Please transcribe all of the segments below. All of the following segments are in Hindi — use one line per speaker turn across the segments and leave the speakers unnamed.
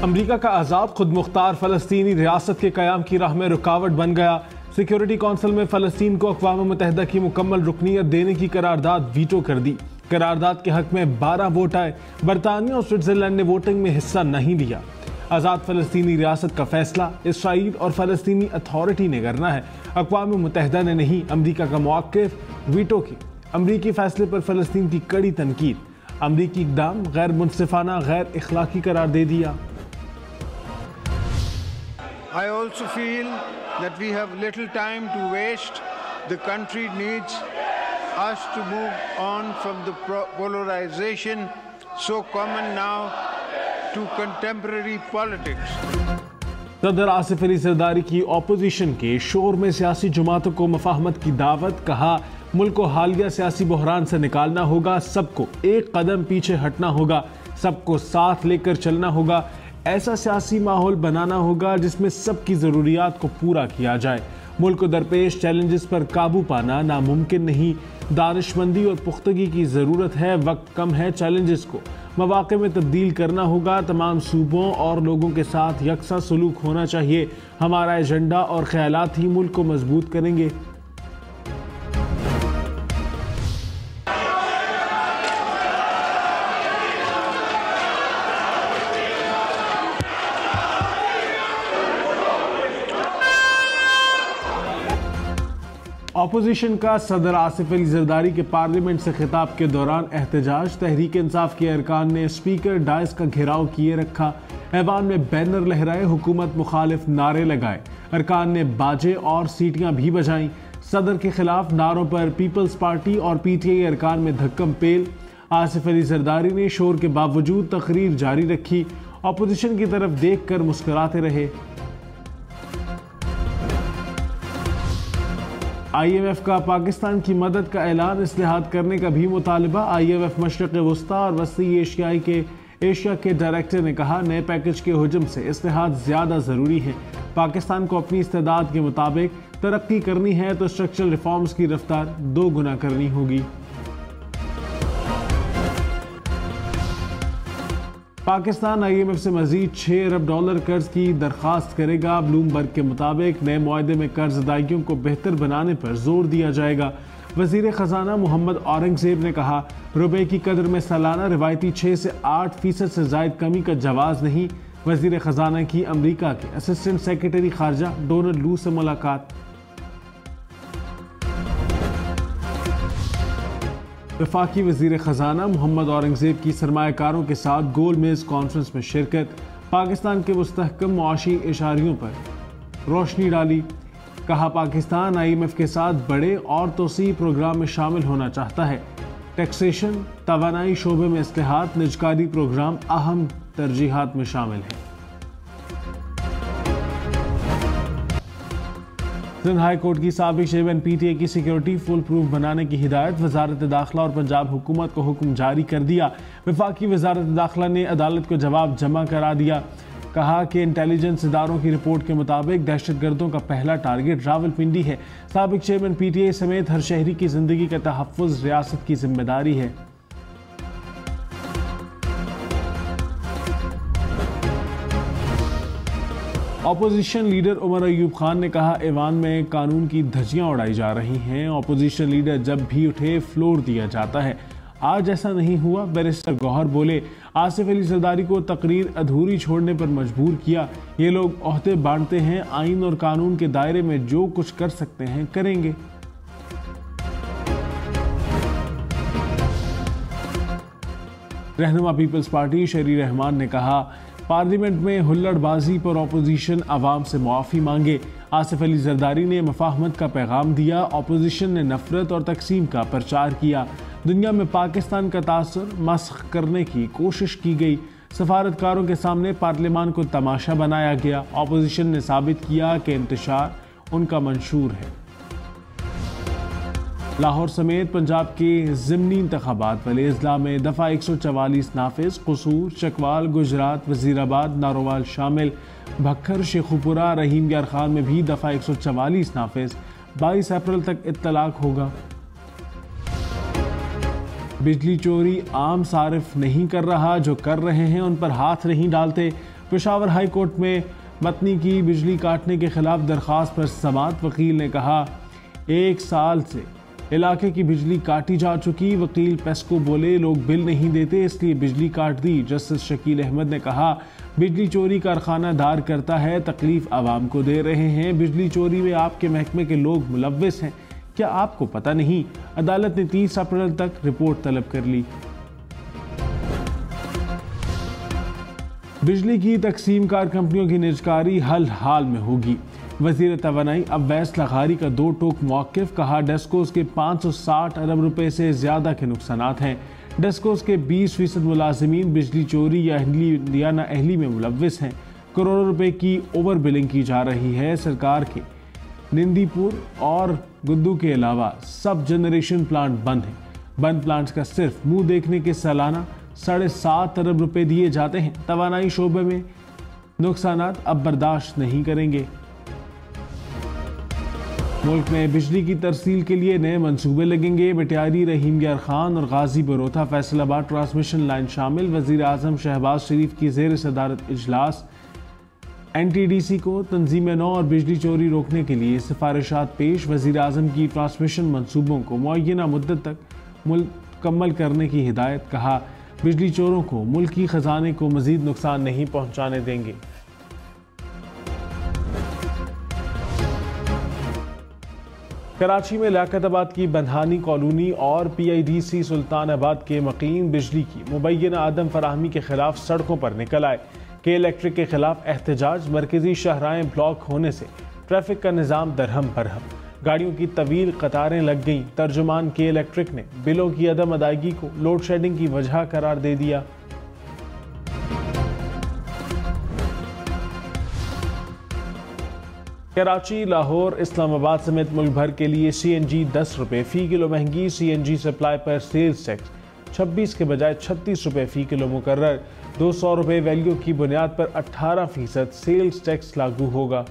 अमरीका का आज़ाद खुद मुख्तार फ़लस्तीनी रियासत के क़याम की राह में रुकावट बन गया। सिक्योरिटी कौंसिल में फ़लस्तीन को अक़वाम मुत्तहिदा की मुकम्मल रुकनीत देने की करारदाद वीटो कर दी। करारदाद के हक में 12 वोट आए। बरतानिया और स्विट्ज़रलैंड ने वोटिंग में हिस्सा नहीं लिया। आज़ाद फ़लस्तीनी रियासत का फैसला इसराइल और फ़लस्तीनी अथॉरिटी ने करना है, अक़वाम मुत्तहिदा ने नहीं। अमरीका का मौक़िफ़ वीटो की। अमरीकी फैसले पर फ़लस्तीन की कड़ी तनकीद। अमरीकी इक़दाम गैर मुनसिफ़ाना, गैर इख़लाक़ी करार दे दिया।
I also feel that we have little time to waste. The country needs us to move on from the polarization so common now to contemporary politics.
सदर आसिफ अली जरदारी की ऑपोजिशन के शोर में सियासी जमातों को मफाहमत की दावत। कहा, मुल्क को हालिया सियासी बहरान से निकालना होगा, सबको एक कदम पीछे हटना होगा, सबको साथ लेकर चलना होगा। ऐसा सियासी माहौल बनाना होगा जिसमें सबकी ज़रूरियात को पूरा किया जाए। मुल्क को दरपेश चैलेंजेस पर काबू पाना नामुमकिन नहीं, दानिशमंदी और पुख्तगी की ज़रूरत है। वक्त कम है, चैलेंजेस को मौक़े में तब्दील करना होगा। तमाम सूबों और लोगों के साथ यकसा सलूक होना चाहिए। हमारा एजेंडा और ख्यालात ही मुल्क को मजबूत करेंगे। ऑपोजिशन का सदर आसिफ अली जरदारी के पार्लियामेंट से खिताब के दौरान एहतजाज। तहरीक इंसाफ के अरकान ने स्पीकर डायस का घेराव किए रखा। ऐवान में बैनर लहराए, हुकूमत मुखालिफ नारे लगाए। अरकान ने बाजे और सीटियां भी बजाईं। सदर के खिलाफ नारों पर पीपल्स पार्टी और PTI अरकान में धक्कम पेल। आसिफ अली जरदारी ने शोर के बावजूद तकरीर जारी रखी। ऑपोजिशन की तरफ देख कर मुस्कुराते रहे। IMF का पाकिस्तान की मदद का ऐलान, इस्लाहात करने का भी मुतालबा। IMF मशरक़ वस्ता और वसी एशिया के डायरेक्टर ने कहा, नए पैकेज के हुजम से इस्लाहात ज़्यादा ज़रूरी है। पाकिस्तान को अपनी इस्तेदाद के मुताबिक तरक्की करनी है तो स्ट्रक्चरल रिफॉर्म्स की रफ्तार 2 गुना करनी होगी। पाकिस्तान IMF से मजीद $6 अरब कर्ज की दरख्वास्त करेगा। ब्लूमबर्ग के मुताबिक नए मुआहदे में कर्ज अदायगियों को बेहतर बनाने पर जोर दिया जाएगा। वजीर खजाना मोहम्मद औरंगजेब ने कहा, रुपए की कदर में सालाना रिवायती 6 से 8% से जायद कमी का जवाज नहीं। वजीर खजाना की अमरीका के असिस्टेंट सेक्रेटरी खारजा डोनाल्ड लू से मुलाकात। वफाकी वजीर खजाना मोहम्मद औरंगजेब की सरमायाकारों के साथ गोल मेज कॉन्फ्रेंस में शिरकत। पाकिस्तान के मुस्तहकम मुआशी इशारियों पर रोशनी डाली। कहा, पाकिस्तान IMF के साथ बड़े और तोसी प्रोग्राम में शामिल होना चाहता है। टैक्सेशन, तवानाई शोबे में इस्लाहात, निजकारी प्रोग्राम अहम तरजीहात में शामिल है। सिंध हाई कोर्ट की साबिक चेयरमैन PTI की सिक्योरिटी फुल प्रूफ बनाने की हिदायत। वजारत दाखिला और पंजाब हुकूमत को हुक्म जारी कर दिया। वफाकी वजारत दाखिला ने अदालत को जवाब जमा करा दिया। कहा कि इंटेलिजेंस इदारों की रिपोर्ट के मुताबिक दहशतगर्दों का पहला टारगेट रावलपिंडी है। साबिक चेयरमैन PTI समेत हर शहरी की जिंदगी का तहफ़्फ़ुज़ रियासत की जिम्मेदारी है। ऑपोजिशन लीडर उमर अयूब खान ने कहा, ऐवान में कानून की धज्जियां उड़ाई जा रही हैं। ऑपोजिशन लीडर जब भी उठे फ्लोर दिया जाता है। आज ऐसा नहीं हुआ। बैरिस्टर गौहर बोले, आसिफ अली जरदारी को तकरीर अधूरी छोड़ने पर मजबूर किया। ये लोग ओहदे बांटते हैं, आइन और कानून के दायरे में जो कुछ कर सकते हैं करेंगे। रहनुमा पीपल्स पार्टी शरी रहमान ने कहा, पार्लियामेंट में हुल्लड़बाजी पर ऑपोजिशन आवाम से मुआफ़ी मांगे। आसिफ अली जरदारी ने मफाहमत का पैगाम दिया। ऑपोजिशन ने नफरत और तकसीम का प्रचार किया। दुनिया में पाकिस्तान का तासुर मस्ख करने की कोशिश की गई। सफारतकारों के सामने पार्लियामान को तमाशा बनाया गया। ऑपोजिशन ने साबित किया कि इंतशार उनका मंशूर है। लाहौर समेत पंजाब के ज़िमनी इंतखाबात वाले अजला में दफ़ा 144 नाफिज। कसूर, चकवाल, गुजरात, वज़ीराबाद, नारोवाल शामिल। भक्खर, शेखुपुरा, रहीम यार खान में भी दफ़ा 144 नाफिज। 22 अप्रैल तक इत्तलाक होगा। बिजली चोरी आम सारिफ नहीं कर रहा, जो कर रहे हैं उन पर हाथ नहीं डालते। पेशावर हाई कोर्ट में मतनी की बिजली काटने के खिलाफ दरखास्त पर समाअत। वकील ने कहा 1 साल से इलाके की बिजली काटी जा चुकी। वकील पेस्को बोले लोग बिल नहीं देते इसलिए बिजली काट दी। जस्टिस शकील अहमद ने कहा बिजली चोरी कारखाना दार करता है, तकलीफ आवाम को दे रहे हैं। बिजली चोरी में आपके महकमे के लोग मुलव्विस हैं, क्या आपको पता नहीं? अदालत ने 30 अप्रैल तक रिपोर्ट तलब कर ली। बिजली की तकसीम कार कंपनियों की निजकारी हल हाल में होगी। वजीर तवानाई अवैस लखारी का 2 टोक मौक़िफ़। कहा डेस्कोस के 560 अरब रुपए से ज्यादा के नुकसानात हैं। डेस्कोस के 20% मुलाजिमीन बिजली चोरी या नाअहली में मुलव्विस हैं। करोड़ों रुपए की ओवर बिलिंग की जा रही है। सरकार के निंदीपुर और गुद्दू के अलावा सब जनरेशन प्लांट बंद हैं। बंद प्लांट्स का सिर्फ मुंह देखने के सालाना 7.5 अरब रुपए दिए जाते हैं। तवानाई शोबे में नुकसानात अब बर्दाश्त नहीं करेंगे। मुल्क में बिजली की तरसील के लिए नए मंसूबे लगेंगे। बटियारी, रहीम यार खान और गाजी बरोथा फैसलाबाद ट्रांसमिशन लाइन शामिल। वजीर आजम शहबाज शरीफ की ज़ेर सदारत इजलास। NTDC को तंजीम नौ और बिजली चोरी रोकने के लिए सिफारिशात पेश। वजीर आजम की ट्रांसमिशन मंसूबों को मुअय्यना मुद्दत तक मुकम्मल करने की हिदायत। कहा बिजली चोरों को मुल्की खजाने को मजीद नुकसान नहीं पहुँचाने देंगे। कराची में लियाकताबाद की बंधानी कॉलोनी और PIDC सुल्तानाबाद के मकीन बिजली की मुबैना आदम फराहमी के खिलाफ सड़कों पर निकल आए। के इलेक्ट्रिक के खिलाफ एहतजाज। मरकजी शाहराहें ब्लॉक होने से ट्रैफिक का निज़ाम दरहम बरहम। गाड़ियों की तवील कतारें लग गईं। तर्जुमान के इलेक्ट्रिक ने बिलों की अदम अदायगी को लोड शेडिंग की वजह करार दे दिया। कराची, लाहौर, इस्लामाबाद समेत मुल्क भर के लिए CNG 10 रुपए फी किलो महंगी। CNG सप्लाई पर सेल्स टैक्स 26 के बजाय 36 रुपए फी किलो मुकर्रर। 200 रुपए वैल्यू की बुनियाद पर 18% सेल्स टैक्स लागू होगा।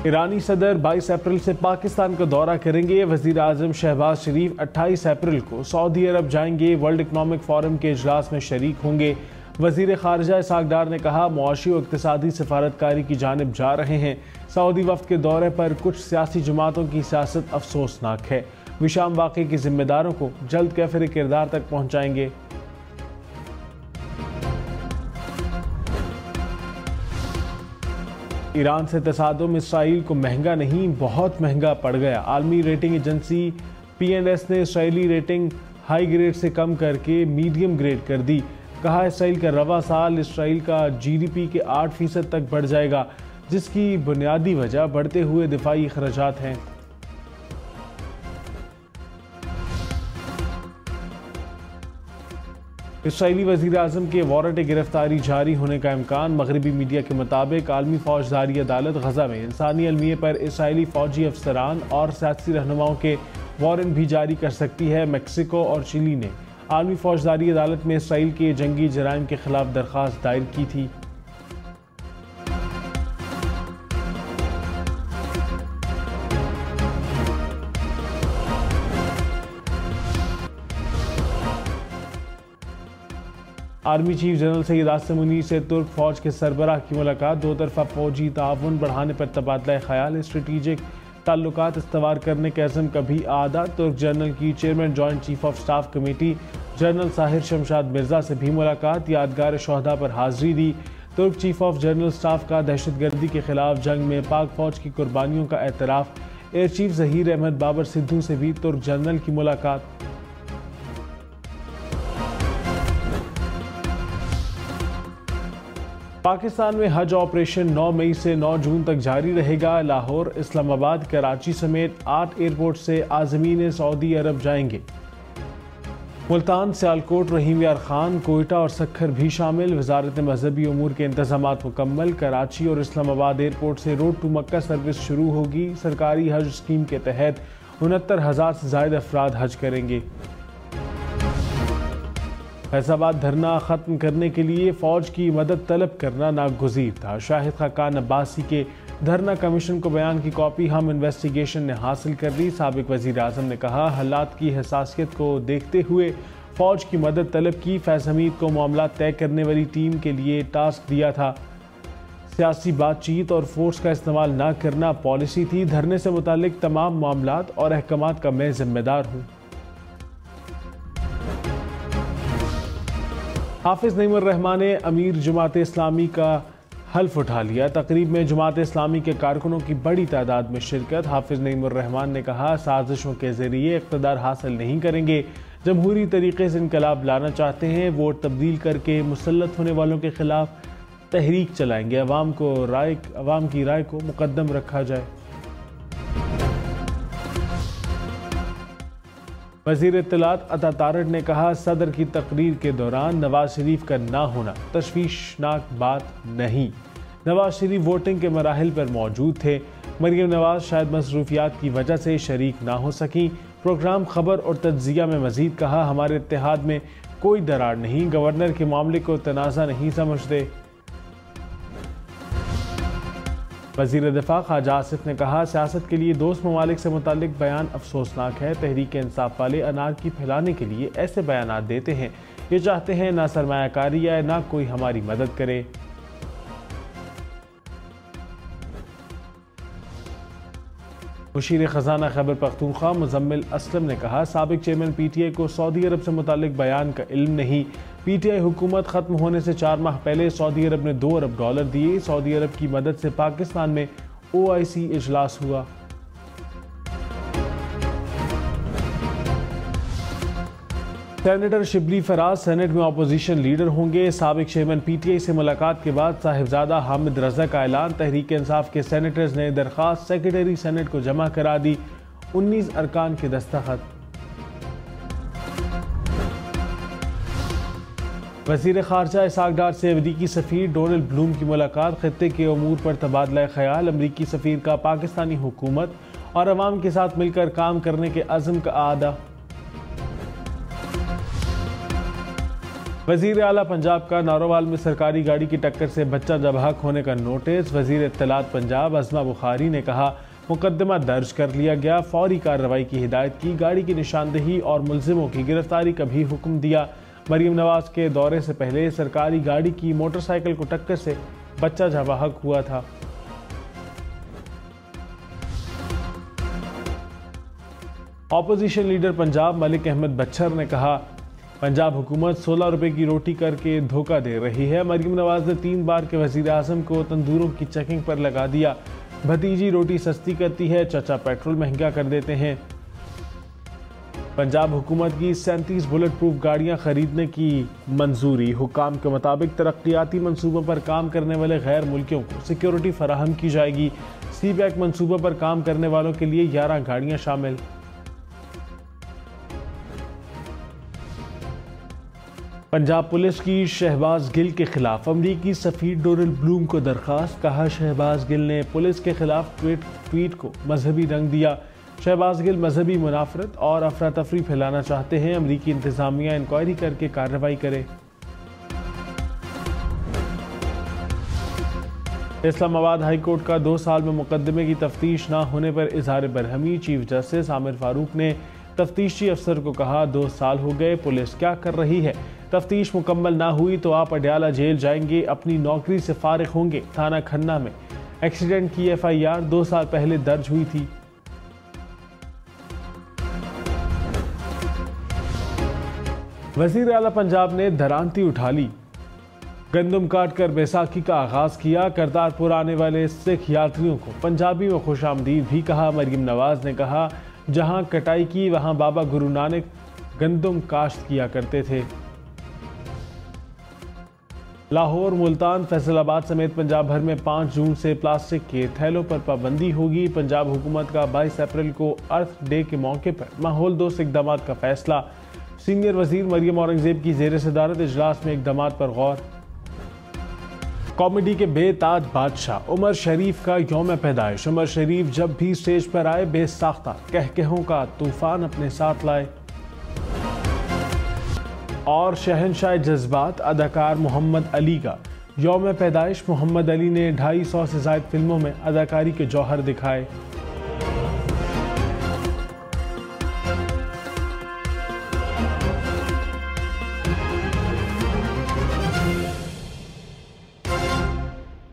ईरानी सदर 22 अप्रैल से पाकिस्तान का दौरा करेंगे। वजीर आजम शहबाज शरीफ 28 अप्रैल को सऊदी अरब जाएंगे। वर्ल्ड इकनॉमिक फोरम के इजलास में शरीक होंगे। वजीर खारजा इसहाक डार ने कहा मुआशी और इक्तिसादी सफारतकारी की जानिब जा रहे हैं। सऊदी वफ्द के दौरे पर कुछ सियासी जमातों की सियासत अफसोसनाक है। विशाम वाक़े के जिम्मेदारों को जल्द कैफिर किरदार तक पहुँचाएंगे। ईरान से तसादुम इसराइल को महंगा नहीं बहुत महंगा पड़ गया। आलमी रेटिंग एजेंसी PNS ने इसराइली रेटिंग हाई ग्रेड से कम करके मीडियम ग्रेड कर दी। कहा इसराइल का रवा साल इसराइल का GDP के 8% तक बढ़ जाएगा, जिसकी बुनियादी वजह बढ़ते हुए दिफाई खर्चात हैं। इसराइली वज़ीर आज़म के वारंट गिरफ्तारी जारी होने का इम्कान। मगरबी मीडिया के मुताबिक आलमी फौजदारी अदालत गजा में इंसानी अलमिये पर इसराइली फौजी अफसरान और सियासी रहनुमाओं के वारंट भी जारी कर सकती है। मेक्सिको और चिली ने आलमी फौजदारी अदालत में इसराइल के जंगी जराइम के खिलाफ दरख्वास्त दायर की थी। Army chief general Syed Asim Munir से तुर्क फौज के सरबराह की मुलाकात। दो तरफा फौजी ताउन बढ़ाने पर तबादला ख्याल। स्ट्रेटेजिक ताल्लुकात इस्तवार करने के अज़म का भी आदा। तुर्क जनरल की chairman joint chief of staff committee general Sahir Shamshad Mirza से भी मुलाकात। यादगार शोहदा पर हाजिरी दी। तुर्क चीफ ऑफ जनरल स्टाफ का दहशतगर्दी के खिलाफ जंग में पाक फौज की कुर्बानियों का एतराफ़। एयर चीफ ज़हीर अहमद बाबर सिद्धू से भी तुर्क जनरल की मुलाकात। पाकिस्तान में हज ऑपरेशन 9 मई से 9 जून तक जारी रहेगा। लाहौर, इस्लामाबाद, कराची समेत 8 एयरपोर्ट से आज़मीन सऊदी अरब जाएंगे। मुल्तान, सियालकोट, रहीम यार खान, कोयटा और सक्खर भी शामिल। वजारत मजहबी उमूर के इंतजामात मुकम्मल। कराची और इस्लामाबाद एयरपोर्ट से रोड टू मक्का सर्विस शुरू होगी। सरकारी हज स्कीम के तहत 69,000 से ज़ायद अफराद हज करेंगे। फैसलाबाद धरना ख़त्म करने के लिए फ़ौज की मदद तलब करना नागुज़ीर था। शाहिद खाकान अब्बासी के धरना कमीशन को बयान की कॉपी हम इन्वेस्टिगेशन ने हासिल कर ली। साबिक वज़ीर आज़म ने कहा हालात की हसासियत को देखते हुए फौज की मदद तलब की। फैज हमीद को मामला तय करने वाली टीम के लिए टास्क दिया था। सियासी बातचीत और फोर्स का इस्तेमाल न करना पॉलिसी थी। धरने से मुतालिक तमाम मामलात और अहकामात का मैं जिम्मेदार हूँ। हाफिज नईमुर रहमान ने अमीर जमात इस्लामी का हल्फ उठा लिया। तकरीब में जमात इस्लामी के कारकुनों की बड़ी तादाद में शिरकत। हाफिज नईमुर रहमान ने कहा, साजिशों के जरिए इक़्तिदार हासिल नहीं करेंगे, जमहूरी तरीके से इनकलाब लाना चाहते हैं। वोट तब्दील करके मुसल्लत होने वालों के खिलाफ तहरीक चलाएंगे। अवाम की राय को मुकद्दम रखा जाए। वज़ीर इत्तलात अता तारड़ ने कहा, सदर की तकरीर के दौरान नवाज शरीफ का ना होना तशवीशनाक बात नहीं। नवाज शरीफ वोटिंग के मराहिल पर मौजूद थे। मरियम नवाज शायद मसरूफियात की वजह से शरीक ना हो सकी। प्रोग्राम खबर और तज्जिया में मजीद कहा, हमारे इत्तेहाद में कोई दरार नहीं, गवर्नर के मामले को तनाज़ा नहीं समझते। वज़ीर दिफा ख्वाजा आसिफ ने कहा, सियासत के लिए दोस्त ममालिक से मुतालिक बयान अफसोसनाक है। तहरीक इंसाफ वाले अनारकी फैलाने के लिए ऐसे बयानात देते हैं। ये चाहते हैं ना सरमायाकारी आए ना कोई हमारी मदद करे। मुशीर खजाना खैबर पख्तूनख्वा मुजम्मिल असलम ने कहा, साबिक चेयरमैन PTI को सऊदी अरब से मुतालिक बयान का इल्म नहीं। PTI हुकूमत खत्म होने से 4 माह पहले सऊदी अरब ने $2 अरब दिए। सऊदी अरब की मदद से पाकिस्तान में OIC इजलास हुआ। सेनेटर शिबली फराज सेनेट में अपोजिशन लीडर होंगे। साबिक चेयरमैन PTI से मुलाकात के बाद साहिबजादा हामिद रजा का ऐलान। तहरीक इंसाफ के सेनेटर्स ने दरख्वास्त सेक्रेटरी सेनेट को जमा करा दी। 19 अरकान के दस्तखत। वज़ीर ख़ारजा इसाक डार से अमरीकी सफ़ीर डोनाल्ड ब्लूम की मुलाकात। ख़ित्ते के अमूर पर तबादला ख़याल। अमरीकी सफ़ीर का पाकिस्तानी हुकूमत और अवाम के साथ मिलकर काम करने के अज़्म का आदा। वज़ीर आला पंजाब का नारोवाल में सरकारी गाड़ी की टक्कर से बच्चा जबाहक होने का नोटिस। वज़ीर इत्तलात पंजाब अज़मा बुखारी ने कहा, मुकदमा दर्ज कर लिया गया, फौरी कार्रवाई की हिदायत की, गाड़ी की निशानदही और मुलजिमों की गिरफ्तारी का भी हुक्म दिया। मरियम नवाज के दौरे से पहले सरकारी गाड़ी की मोटरसाइकिल को टक्कर से बच्चा जबाहक हुआ था। ऑपोजिशन लीडर पंजाब मलिक अहमद बच्चर ने कहा, पंजाब हुकूमत 16 रुपए की रोटी करके धोखा दे रही है। मरियम नवाज ने 3 बार के वज़ीर आज़म को तंदूरों की चेकिंग पर लगा दिया। भतीजी रोटी सस्ती करती है, चचा पेट्रोल महंगा कर देते हैं। पंजाब हुकूमत की 37 बुलेट प्रूफ गाड़ियां खरीदने की मंजूरी। हुकाम के मुताबिक तरक्याती मंसूबों पर काम करने वाले गैर मुल्कियों को सिक्योरिटी फराहम की जाएगी। CPAC मंसूबों पर काम करने वालों के लिए 11 गाड़ियां शामिल। पंजाब पुलिस की शहबाज गिल के खिलाफ अमरीकी सफ़ीर डोनाल्ड ब्लूम को दरख्वास्त। कहा, शहबाज गिल ने पुलिस के खिलाफ ट्वीट को मजहबी रंग दिया। शहबाज गिल मजहबी मुनाफरत और अफरा तफरी फैलाना चाहते हैं। अमरीकी इंतजामिया इंक्वायरी करके कार्रवाई करे। इस्लामाबाद हाई कोर्ट का 2 साल में मुकदमे की तफ्तीश न होने पर इजहार बरहमी। चीफ जस्टिस आमिर फारूक ने तफ्तीशी अफसर को कहा, 2 साल हो गए, पुलिस क्या कर रही है? तफ्तीश मुकम्मल ना हुई तो आप अडयाला जेल जाएंगे, अपनी नौकरी से फारिग होंगे। थाना खन्ना में एक्सीडेंट की FIR 2 साल पहले दर्ज हुई थी। वज़ीर आला पंजाब ने धरांती उठा ली। गंदम काट कर बैसाखी का आगाज किया। करतारपुर आने वाले सिख यात्रियों को पंजाबी में खुशामदीद भी कहा। मरियम नवाज ने कहा, जहां कटाई की वहां बाबा गुरु नानक गंदम काश्त किया करते थे। लाहौर, मुल्तान, फैसलाबाद समेत पंजाब भर में 5 जून से प्लास्टिक के थैलों पर पाबंदी होगी। पंजाब हुकूमत का 22 अप्रैल को अर्थ डे के मौके पर माहौल दोस्त इकदाम का फैसला। सीनियर वजीर मरियम औरंगजेब की जेर सदारत इजलास में इकदाम पर गौर। कॉमेडी के बेताज बादशाह उमर शरीफ का यौम पैदाइश। उमर शरीफ जब भी स्टेज पर आए बेसाख्ता कहकहों का तूफान अपने साथ लाए। और शहनशाह जज्बात अदाकार मोहम्मद अली का यौम पैदाइश। मोहम्मद अली ने 250 से ज़ायद फिल्मों में अदाकारी के जौहर दिखाए।